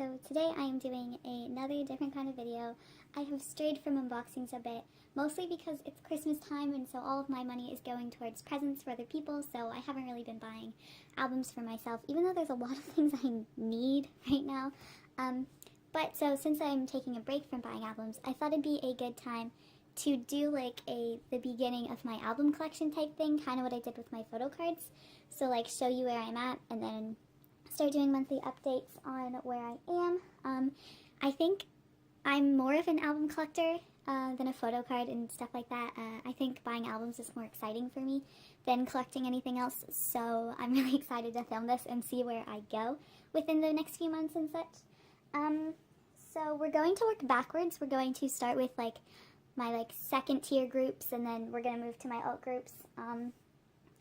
so today I am doing another different kind of video. I have strayed from unboxings a bit, mostly because it's Christmas time and so all of my money is going towards presents for other people, so I haven't really been buying albums for myself, even though there's a lot of things I need right now. But so since I'm taking a break from buying albums, I thought it'd be a good time to do like the beginning of my album collection type thing, kind of what I did with my photo cards. So like show you where I'm at and then start doing monthly updates on where I am. I think I'm more of an album collector than a photo card and stuff like that. I think buying albums is more exciting for me than collecting anything else, so I'm really excited to film this and see where I go within the next few months and such. So we're going to work backwards. We're going to start with my second tier groups, and then we're going to move to my alt groups,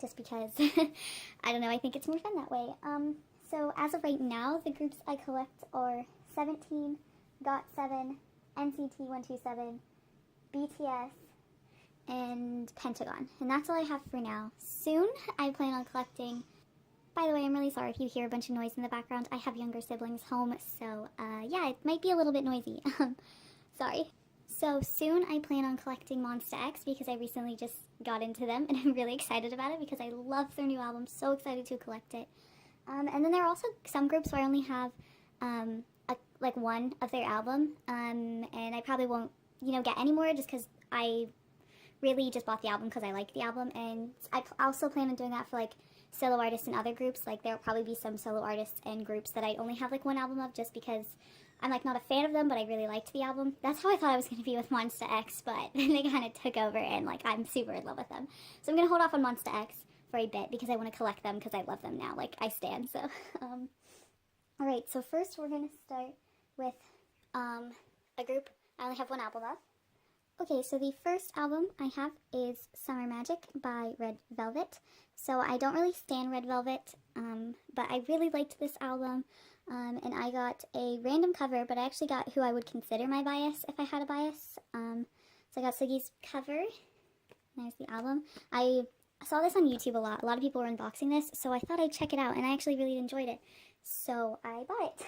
just because, I don't know, I think it's more fun that way. So as of right now, the groups I collect are 17, GOT7, NCT 127, BTS, and Pentagon. And that's all I have for now. Soon, I plan on collecting... By the way, I'm really sorry if you hear a bunch of noise in the background. I have younger siblings home, so yeah, it might be a little bit noisy. Sorry. So soon, I plan on collecting Monsta X because I recently just got into them, and I'm really excited about it because I love their new album. So excited to collect it. And then there are also some groups where I only have one of their album, and I probably won't, get any more just because I really just bought the album because I like the album, and I also plan on doing that for solo artists and other groups. There'll probably be some solo artists and groups that I only have one album of just because I'm not a fan of them, but I really liked the album. That's how I thought I was going to be with Monsta X, but then they kind of took over and I'm super in love with them. So I'm going to hold off on Monsta X for a bit because I want to collect them because I love them now, I stand, so. Alright, so first we're going to start with a group I only have one album of. Okay, so the first album I have is Summer Magic by Red Velvet. So I don't really stan Red Velvet, but I really liked this album, and I got a random cover, but I actually got who I would consider my bias if I had a bias. So I got Sugi's cover. There's the album. I saw this on YouTube a lot. A lot of people were unboxing this, so I thought I'd check it out, and I actually really enjoyed it. So I bought it.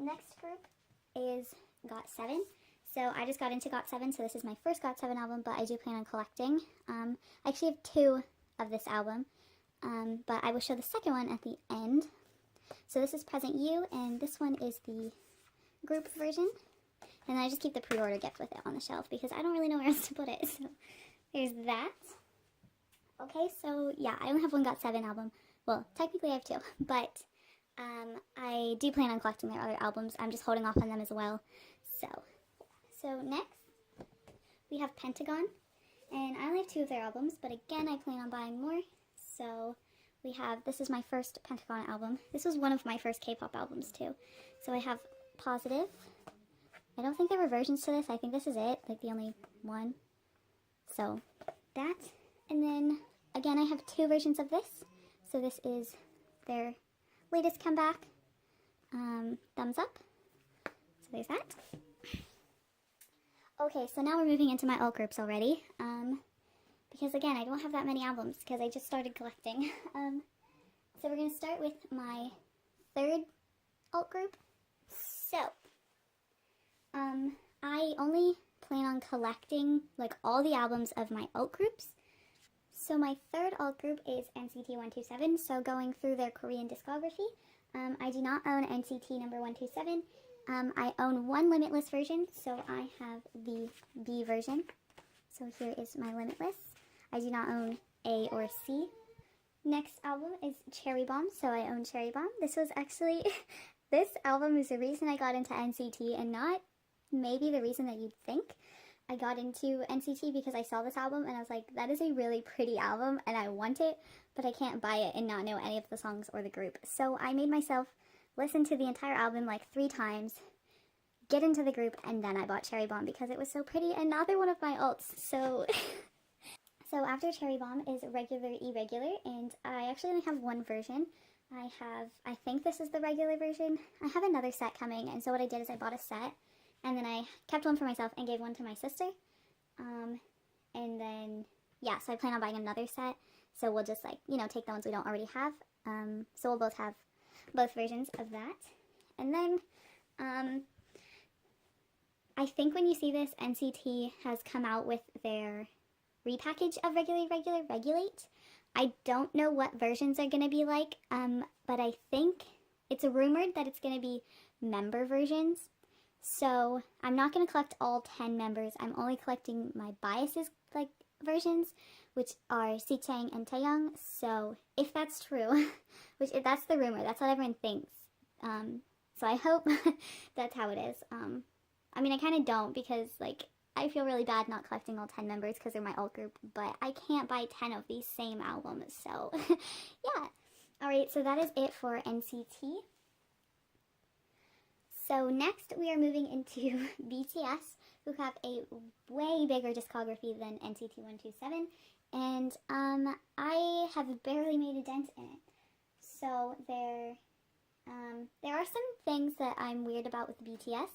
Next group is GOT7. So I just got into GOT7, so this is my first GOT7 album, but I do plan on collecting. I actually have two of this album, but I will show the second one at the end. So this is Present You, and this one is the group version. And I just keep the pre-order gift with it on the shelf because I don't really know where else to put it. So there's that. Okay, so yeah, I only have one GOT7 album. Well, technically I have two, but I do plan on collecting their other albums. I'm just holding off on them as well. So next, we have Pentagon, and I only have two of their albums, but again, I plan on buying more. So we have, this is my first Pentagon album. This was one of my first K-pop albums too. So I have Positive. I don't think there were versions to this. I think this is it, the only one. So that, and then again, I have two versions of this. So this is their latest comeback, Thumbs Up. So there's that. Okay, so now we're moving into my alt groups already, because again, I don't have that many albums because I just started collecting. So we're going to start with my third alt group. So, I only plan on collecting all the albums of my alt groups. So my third alt group is NCT 127, so going through their Korean discography. I do not own NCT number 127. I own one Limitless version, so I have the B version. So here is my Limitless. I do not own A or C. Next album is Cherry Bomb, so I own Cherry Bomb. This was actually, this album is the reason I got into NCT, and not maybe the reason that you'd think. I got into NCT because I saw this album, and I was like, that is a really pretty album, and I want it, but I can't buy it and not know any of the songs or the group. So I made myself listen to the entire album 3 times, get into the group, and then I bought Cherry Bomb because it was so pretty. Another one of my alts. So so after Cherry Bomb is Irregular, and I actually only have one version. I think this is the regular version. I have another set coming, and so what I did is I bought a set, and then I kept one for myself and gave one to my sister. And then, yeah, so I plan on buying another set, so we'll just take the ones we don't already have. So we'll both have both versions of that. And then, I think when you see this, NCT has come out with their repackage of Regulate. I don't know what versions are going to be like, but I think it's rumored that it's going to be member versions. So I'm not going to collect all 10 members. I'm only collecting my biases like versions, which are Sicheng and Taeyong. So if that's true, if that's the rumor, that's what everyone thinks. So I hope that's how it is. I mean, I kind of don't, because like I feel really bad not collecting all 10 members because they're my alt group, but I can't buy 10 of these same albums. So yeah. Alright, so that is it for NCT. So next we are moving into BTS, who have a way bigger discography than NCT 127, and I have barely made a dent in it. So there are some things that I'm weird about with BTS,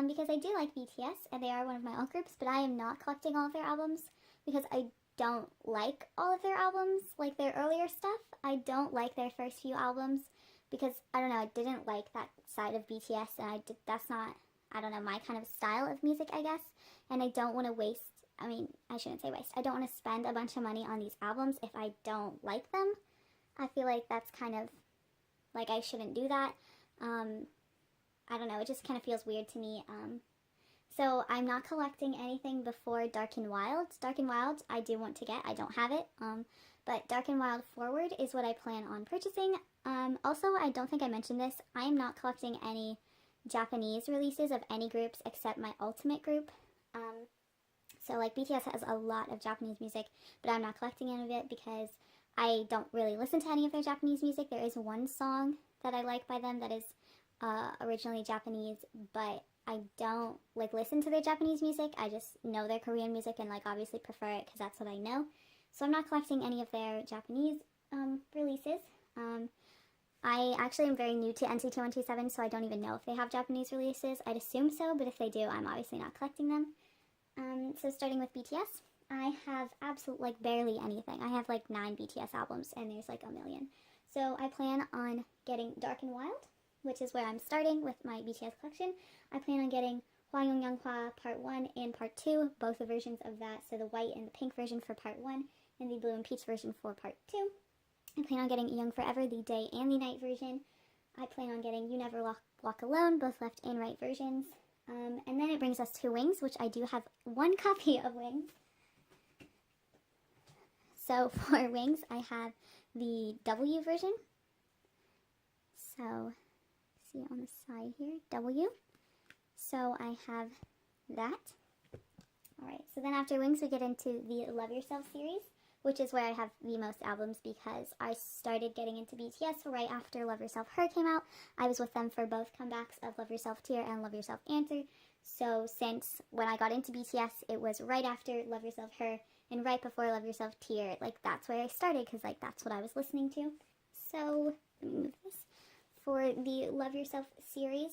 because I do like BTS, and they are one of my alt groups, but I am not collecting all of their albums, because I don't like all of their albums, like their earlier stuff. I don't like their first few albums, because, I don't know, I didn't like that side of BTS, and that's not, I don't know, my kind of style of music, I guess, and I don't want to waste, I mean, I shouldn't say waste, I don't want to spend a bunch of money on these albums if I don't like them. I feel like that's kind of, like, I shouldn't do that. I don't know, it just kind of feels weird to me. So I'm not collecting anything before Dark and Wild. Dark and Wild I do want to get, I don't have it, but Dark and Wild Forward is what I plan on purchasing. Also, I don't think I mentioned this, I am not collecting any Japanese releases of any groups except my ultimate group. So like BTS has a lot of Japanese music, but I'm not collecting any of it because I don't really listen to any of their Japanese music. There is one song that I like by them that is originally Japanese, but I don't like listen to their Japanese music. I just know their Korean music and like obviously prefer it because that's what I know. So I'm not collecting any of their Japanese releases. I actually am very new to NCT 127, so I don't even know if they have Japanese releases. I'd assume so, but if they do, I'm obviously not collecting them. So starting with BTS, I have like barely anything. I have like 9 BTS albums, and there's like a million. So I plan on getting Dark and Wild, which is where I'm starting with my BTS collection. I plan on getting Hwayoung Younghwa Part 1 and Part 2, both the versions of that, so the white and the pink version for Part 1, and the blue and peach version for Part 2. I plan on getting Young Forever, the day and the night version. I plan on getting You Never Walk Alone, both left and right versions. And then it brings us to Wings, which I do have 1 copy of Wings. So for Wings, I have the W version. So, see on the side here, W. So I have that. Alright, so then after Wings, we get into the Love Yourself series, which is where I have the most albums because I started getting into BTS right after Love Yourself Her came out. I was with them for both comebacks of Love Yourself Tear and Love Yourself Answer. So since when I got into BTS, it was right after Love Yourself Her and right before Love Yourself Tear. Like, that's where I started because, like, that's what I was listening to. So, let me move this. For the Love Yourself series,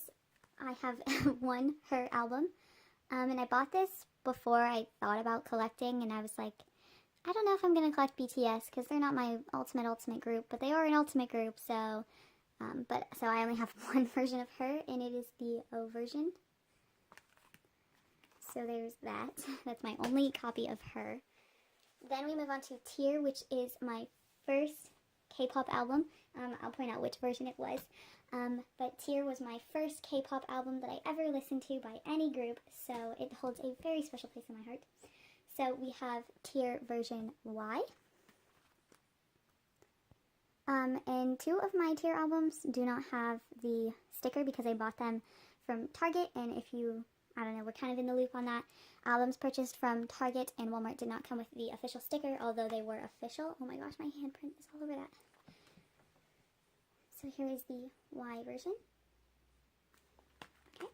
I have 1 Her album. And I bought this before I thought about collecting, and I was like, I don't know if I'm going to collect BTS because they're not my ultimate group, but they are an ultimate group, so so I only have 1 version of Her, and it is the O version. So there's that. That's my only copy of Her. Then we move on to Tear, which is my first K-pop album. I'll point out which version it was. But Tear was my first K-pop album that I ever listened to by any group, so it holds a very special place in my heart. So we have Tear version Y. And 2 of my Tear albums do not have the sticker because I bought them from Target, and if you, I don't know, we're kind of in the loop on that. Albums purchased from Target and Walmart did not come with the official sticker, although they were official. Oh my gosh, my handprint is all over that. So here is the Y version. Okay.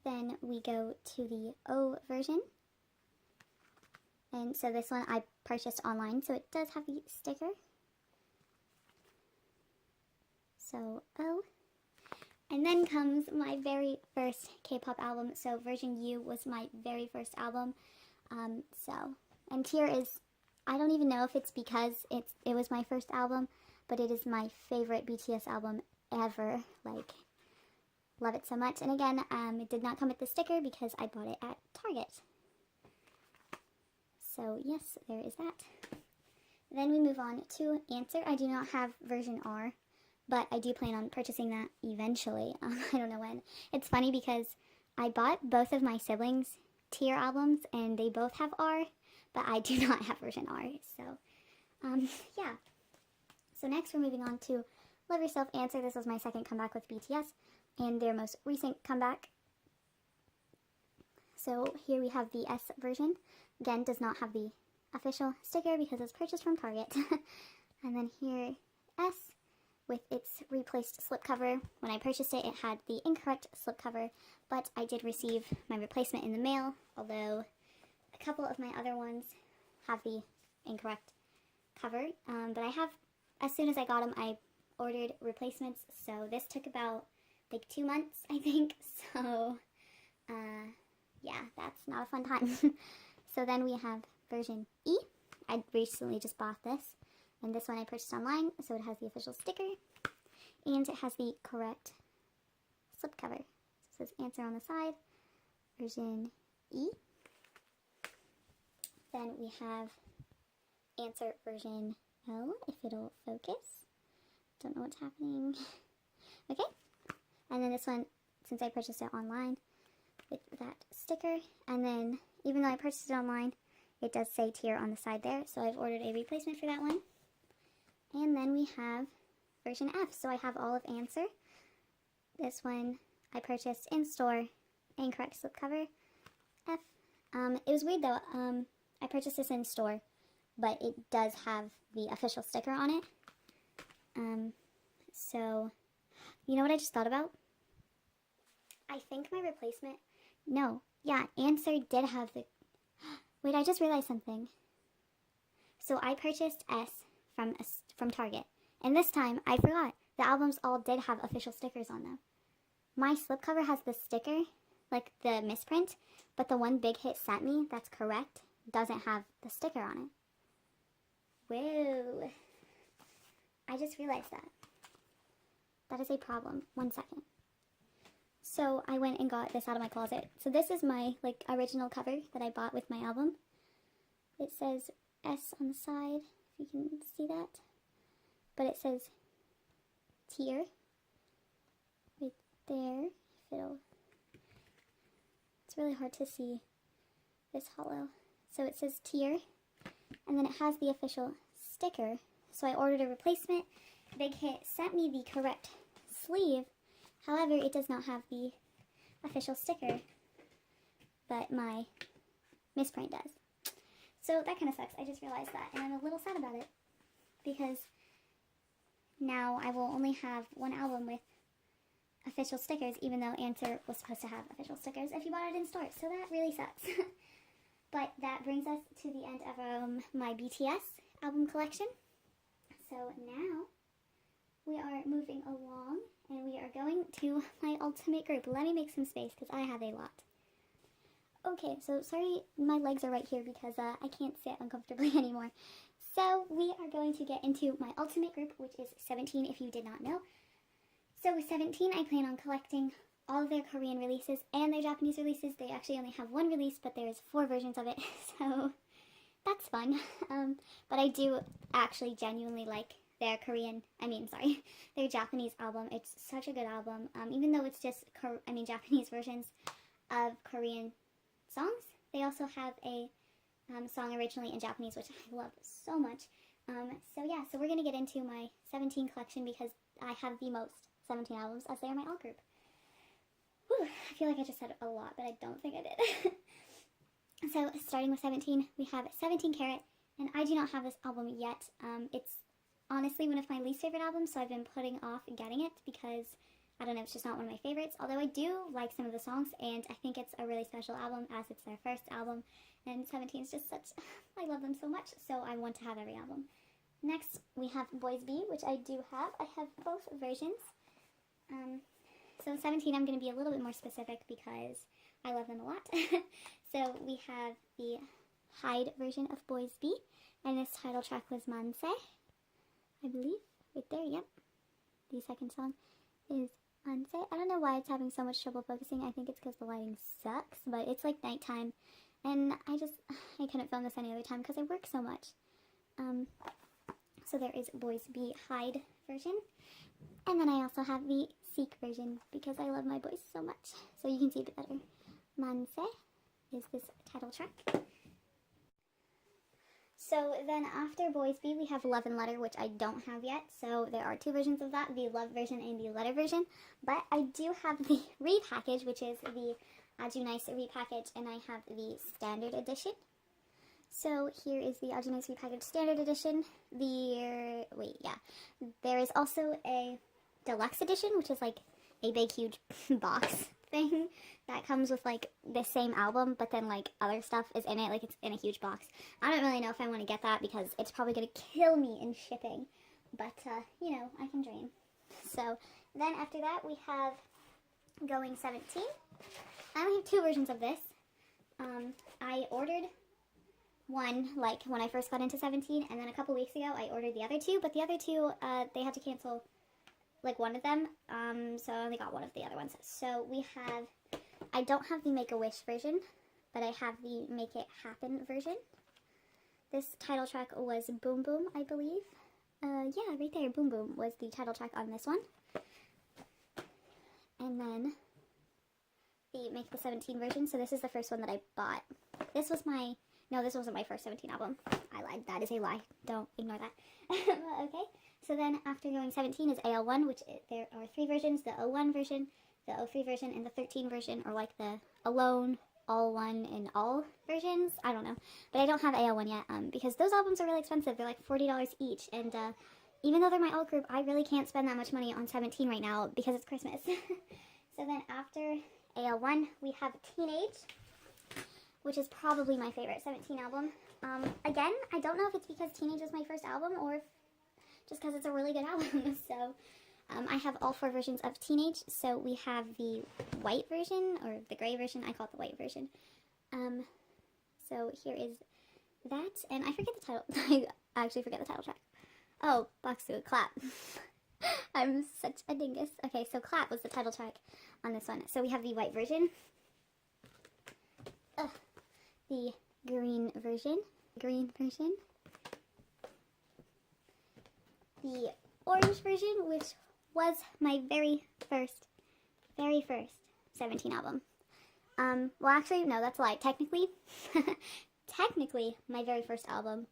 Then we go to the O version. And so this one I purchased online, so it does have the sticker. So O. And then comes my very first K-pop album. So Version U was my very first album. And Tear is, I don't even know if it's because it was my first album, but it is my favorite BTS album ever, like, love it so much. And again, it did not come with the sticker because I bought it at Target. So yes, there is that. Then we move on to Answer. I do not have version R, but I do plan on purchasing that eventually. I don't know when. It's funny because I bought both of my siblings' tier albums and they both have R, but I do not have version R. So, yeah. So next we're moving on to Love Yourself Answer. This was my second comeback with BTS and their most recent comeback. So here we have the S version. Again, does not have the official sticker because it's purchased from Target. And then here, S with its replaced slipcover. When I purchased it, it had the incorrect slipcover, but I did receive my replacement in the mail, although a couple of my other ones have the incorrect cover. But I have, as soon as I got them, I ordered replacements, so this took about like 2 months, I think. So, yeah, that's not a fun time. So then we have version E. I recently just bought this, and this one I purchased online, so it has the official sticker, and it has the correct slipcover. So it says Answer on the side, version E. Then we have Answer version L, if it'll focus. Don't know what's happening. Okay, and then this one, since I purchased it online, with that sticker, and then even though I purchased it online, it does say tier on the side there, so I've ordered a replacement for that one. And then we have version F, so I have all of Answer. This one I purchased in store, incorrect slipcover, F. It was weird though, I purchased this in store, but it does have the official sticker on it. So, you know what I just thought about? I think my replacement, no, yeah, Answer did have the, wait, I just realized something. So I purchased S from Target, and this time I forgot, the albums all did have official stickers on them. My slipcover has the sticker, like the misprint, but the one Big Hit sent me, that's correct, doesn't have the sticker on it. Whoa. I just realized that. That is a problem. 1 second. So I went and got this out of my closet. So this is my like original cover that I bought with my album. It says S on the side, if you can see that. But it says tier right there. If it'll, it's really hard to see this hollow. So it says tier, and then it has the official sticker. So I ordered a replacement. Big Hit sent me the correct sleeve. However, it does not have the official sticker, but my misprint does. So that kind of sucks. I just realized that, and I'm a little sad about it, because now I will only have one album with official stickers, even though Answer was supposed to have official stickers if you bought it in store. So that really sucks. But that brings us to the end of my BTS album collection. So now we are moving along, and we are going to my ultimate group. Let me make some space because I have a lot. Okay, so sorry my legs are right here because I can't sit uncomfortably anymore. So we are going to get into my ultimate group, which is 17 if you did not know. So with 17, I plan on collecting all of their Korean releases and their Japanese releases. They actually only have one release, but there's 4 versions of it, so that's fun. But I do actually genuinely like their their Japanese album. It's such a good album, even though it's just, Japanese versions of Korean songs. They also have a song originally in Japanese, which I love so much. So yeah, so we're going to get into my 17 collection because I have the most 17 albums as they are my all group. Whew, I feel like I just said a lot, but I don't think I did. So starting with 17, we have 17 Carat, and I do not have this album yet. It's honestly one of my least favorite albums, so I've been putting off getting it because, I don't know, it's just not one of my favorites. Although I do like some of the songs, and I think it's a really special album as it's their first album. And 17 is just such, I love them so much, so I want to have every album. Next, we have Boys B, which I do have. I have both versions. So 17, I'm going to be a little bit more specific because I love them a lot. So we have the Hyde version of Boys B, and this title track was Manse, I believe, right there, yep, the second song. is Monse. I don't know why it's having so much trouble focusing. I think it's because the lighting sucks, but it's like nighttime, and I couldn't film this any other time because I work so much. So there is Boys Be Hide version, and then I also have the Seek version because I love my boys so much, so you can see it better. Monse is this title track. So then after Boys Be, we have Love and Letter, which I don't have yet. So there are two versions of that, the Love version and the Letter version. But I do have the repackage, which is the Aju Nice repackage, and I have the Standard Edition. So here is the Aju Nice repackaged Standard Edition. There is also a Deluxe Edition, which is like a big, huge box thing that comes with like the same album, but then like other stuff is in it, like it's in a huge box. I don't really know if I want to get that because it's probably going to kill me in shipping, but you know, I can dream. So then after that we have GOT7. I only have two versions of this. I ordered one like when I first got into 17, and then a couple weeks ago I ordered the other two, but the other two they had to cancel like one of them, so I only got one of the other ones. So we have, I don't have the Make-A-Wish version, but I have the Make It Happen version. This title track was Boom Boom, I believe. Yeah, right there, Boom Boom was the title track on this one. And then the Make the 17 version, so this is the first one that I bought. This was my, no, this wasn't my first 17 album. I lied, that is a lie. Don't ignore that. Okay. So then after GOT7 is AL1, which there are three versions, the 01 version, the 03 version, and the 13 version, or like the Alone, All One, and All versions. I don't know. But I don't have AL1 yet, because those albums are really expensive. They're like $40 each, and even though they're my alt group, I really can't spend that much money on 17 right now because it's Christmas. So then after AL1, we have Teenage, which is probably my favorite 17 album. Again, I don't know if it's because Teenage was my first album, or if just because it's a really good album. So I have all four versions of Teenage. So we have the white version, or the gray version. I call it the white version. So here is that, and I forget the title. I actually forget the title track. Oh, Baksu, Clap. I'm such a dingus. Okay, so Clap was the title track on this one. So we have the white version, the green version, the orange version, which was my very first 17 album. Well, actually, no, that's a lie. Technically, my very first album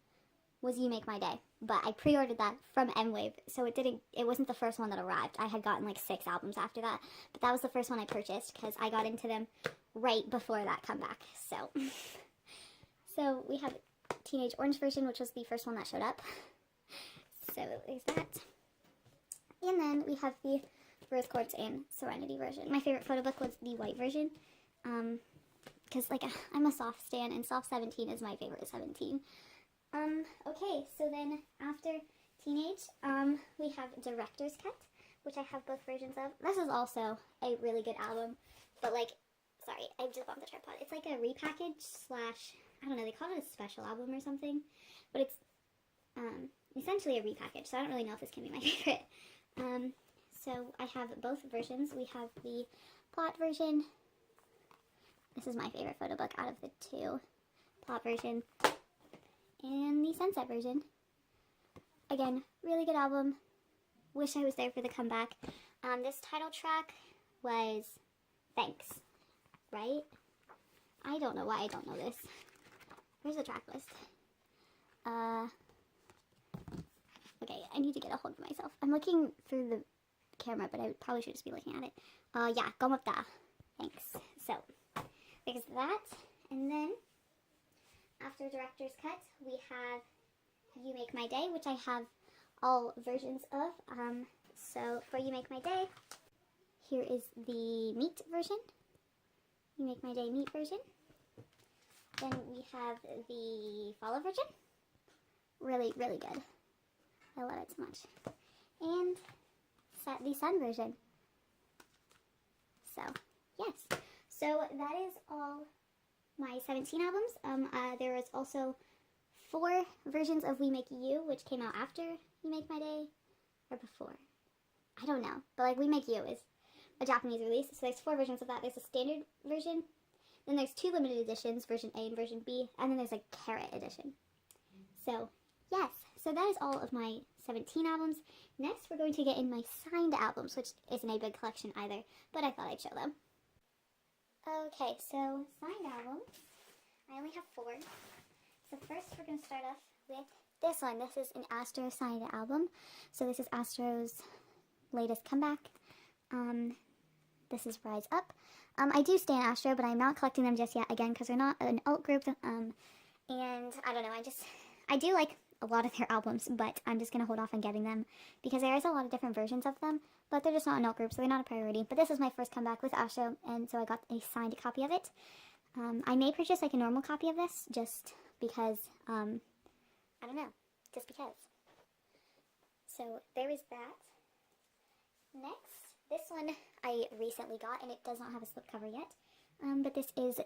was You Make My Day, but I pre-ordered that from M-Wave, so it wasn't the first one that arrived. I had gotten like 6 albums after that, but that was the first one I purchased because I got into them right before that comeback. So we have Teenage Orange version, which was the first one that showed up. So there's that. And then we have the Rose Quartz and Serenity version. My favorite photo book was the white version, because like I'm a soft stan, and soft 17 is my favorite 17. Okay, so then after Teenage, we have Director's Cut, which I have both versions of. This is also a really good album, but like, sorry, I just bumped the tripod. It's like a repackage slash, I don't know, they call it a special album or something, but it's essentially a repackage, so I don't really know if this can be my favorite. So I have both versions. We have the plot version. This is my favorite photo book out of the two. Plot version. And the Sunset version. Again, really good album. Wish I was there for the comeback. This title track was Thanks, right? I don't know why I don't know this. Where's the track list? Okay, I need to get a hold of myself. I'm looking through the camera, but I probably should just be looking at it. Yeah, Gomapta. Thanks. So, there's that. And then, after Director's Cut, we have You Make My Day, which I have all versions of. So, for You Make My Day, here is the Meet version. You Make My Day Meet version. Then we have the Follow version. Really, really good. I love it so much. And the Sun version. So, yes. So, that is all my 17 albums. There is also 4 versions of We Make You, which came out after You Make My Day, or before. I don't know, but like We Make You is a Japanese release, so there's 4 versions of that. There's a standard version, then there's 2 limited editions, version A and version B, and then there's a Carrot edition. So, yes, so that is all of my 17 albums. Next, we're going to get in my signed albums, which isn't a big collection either, but I thought I'd show them. Okay, so signed albums. I only have 4. So first, we're going to start off with this one. This is an Astro signed album. So this is Astro's latest comeback. This is Rise Up. I do stand Astro, but I'm not collecting them just yet, again, because they're not an alt group, and I don't know, I do like a lot of their albums, but I'm just going to hold off on getting them, because there is a lot of different versions of them, but they're just not an alt group, so they're not a priority. But this is my first comeback with Astro, and so I got a signed copy of it. I may purchase like a normal copy of this, just because, I don't know, just because. So there is that. Next, this one I recently got, and it does not have a slipcover yet, but this is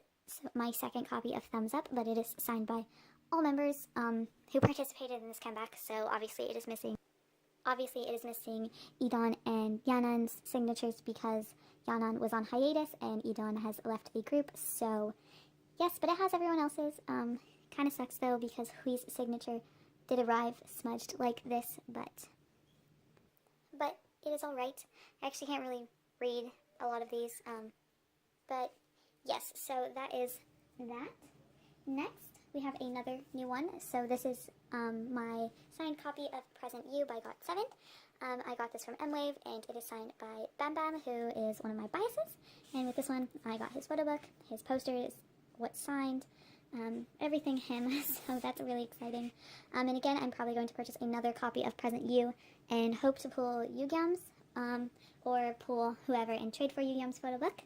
my second copy of Thumbs Up, but it is signed by all members who participated in this comeback, so obviously it is missing E'Dawn and Yanan's signatures because Yanan was on hiatus and E'Dawn has left the group, so yes, but it has everyone else's. Kind of sucks though because Hui's signature did arrive smudged like this, but it is alright. I actually can't really read a lot of these, but yes, so that is that. Next, we have another new one. So this is my signed copy of Present You by GOT7. I got this from M-Wave, and it is signed by Bam Bam, who is one of my biases. And with this one, I got his photo book, his poster is what's signed, everything him, so that's really exciting. And again, I'm probably going to purchase another copy of Present You and hope to pull Yugyeom's, or pull whoever and trade for Yugyeom's photo book.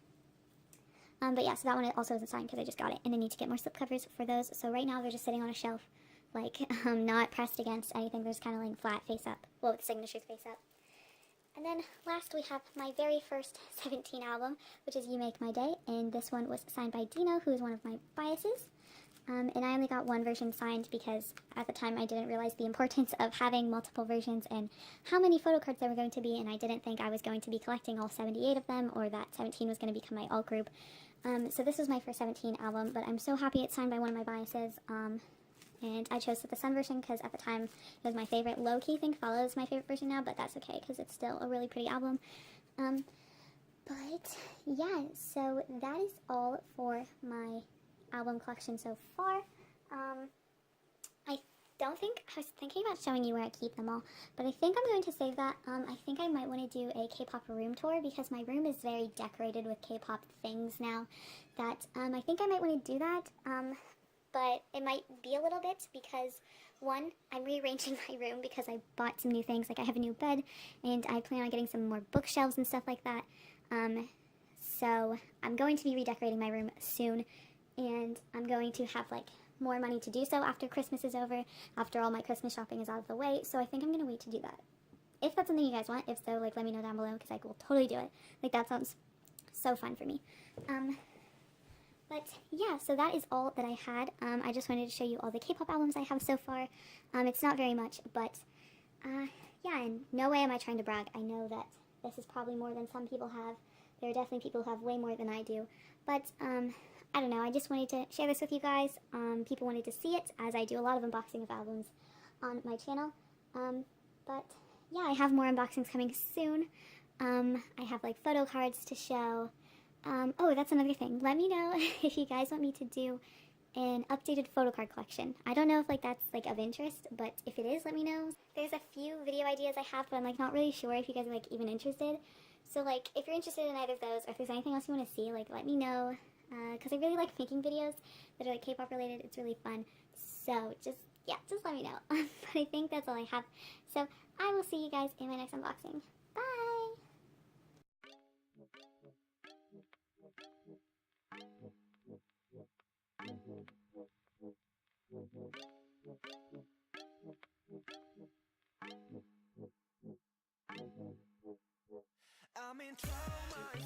But yeah, so that one also isn't signed because I just got it, and I need to get more slipcovers for those. So right now they're just sitting on a shelf, like, not pressed against anything. They're just kind of laying flat, face up. Well, with signatures face up. And then last we have my very first 17 album, which is You Make My Day, and this one was signed by Dino, who is one of my biases. And I only got one version signed because at the time I didn't realize the importance of having multiple versions and how many photo cards there were going to be, and I didn't think I was going to be collecting all 78 of them, or that 17 was going to become my alt group. So this was my first 17 album, but I'm so happy it's signed by one of my biases, and I chose the Sun version because at the time it was my favorite. Low-key think Follow is my favorite version now, but that's okay because it's still a really pretty album. But yeah, so that is all for my album collection so far. I was thinking about showing you where I keep them all, but I think I'm going to save that. I think I might want to do a K-pop room tour because my room is very decorated with K-pop things now that I think I might want to do that, but it might be a little bit because, one, I'm rearranging my room because I bought some new things, like I have a new bed, and I plan on getting some more bookshelves and stuff like that, so I'm going to be redecorating my room soon, and I'm going to have, like, more money to do so after Christmas is over, after all my Christmas shopping is out of the way, so I think I'm going to wait to do that. If that's something you guys want, if so, like, let me know down below, because I will totally do it. Like, that sounds so fun for me. But, yeah, so that is all that I had. I just wanted to show you all the K-pop albums I have so far. It's not very much, but, yeah, in no way am I trying to brag. I know that this is probably more than some people have. There are definitely people who have way more than I do, but, I don't know, I just wanted to share this with you guys. People wanted to see it, as I do a lot of unboxing of albums on my channel. But yeah, I have more unboxings coming soon. I have like photo cards to show. Oh, that's another thing. Let me know if you guys want me to do an updated photo card collection. I don't know if like that's like of interest, but if it is, let me know. There's a few video ideas I have, but I'm like not really sure if you guys are like even interested. So like if you're interested in either of those, or if there's anything else you want to see, like let me know. Because I really like making videos that are like K-pop related. It's really fun. So just let me know. But I think that's all I have. So I will see you guys in my next unboxing. Bye! I'm in trauma.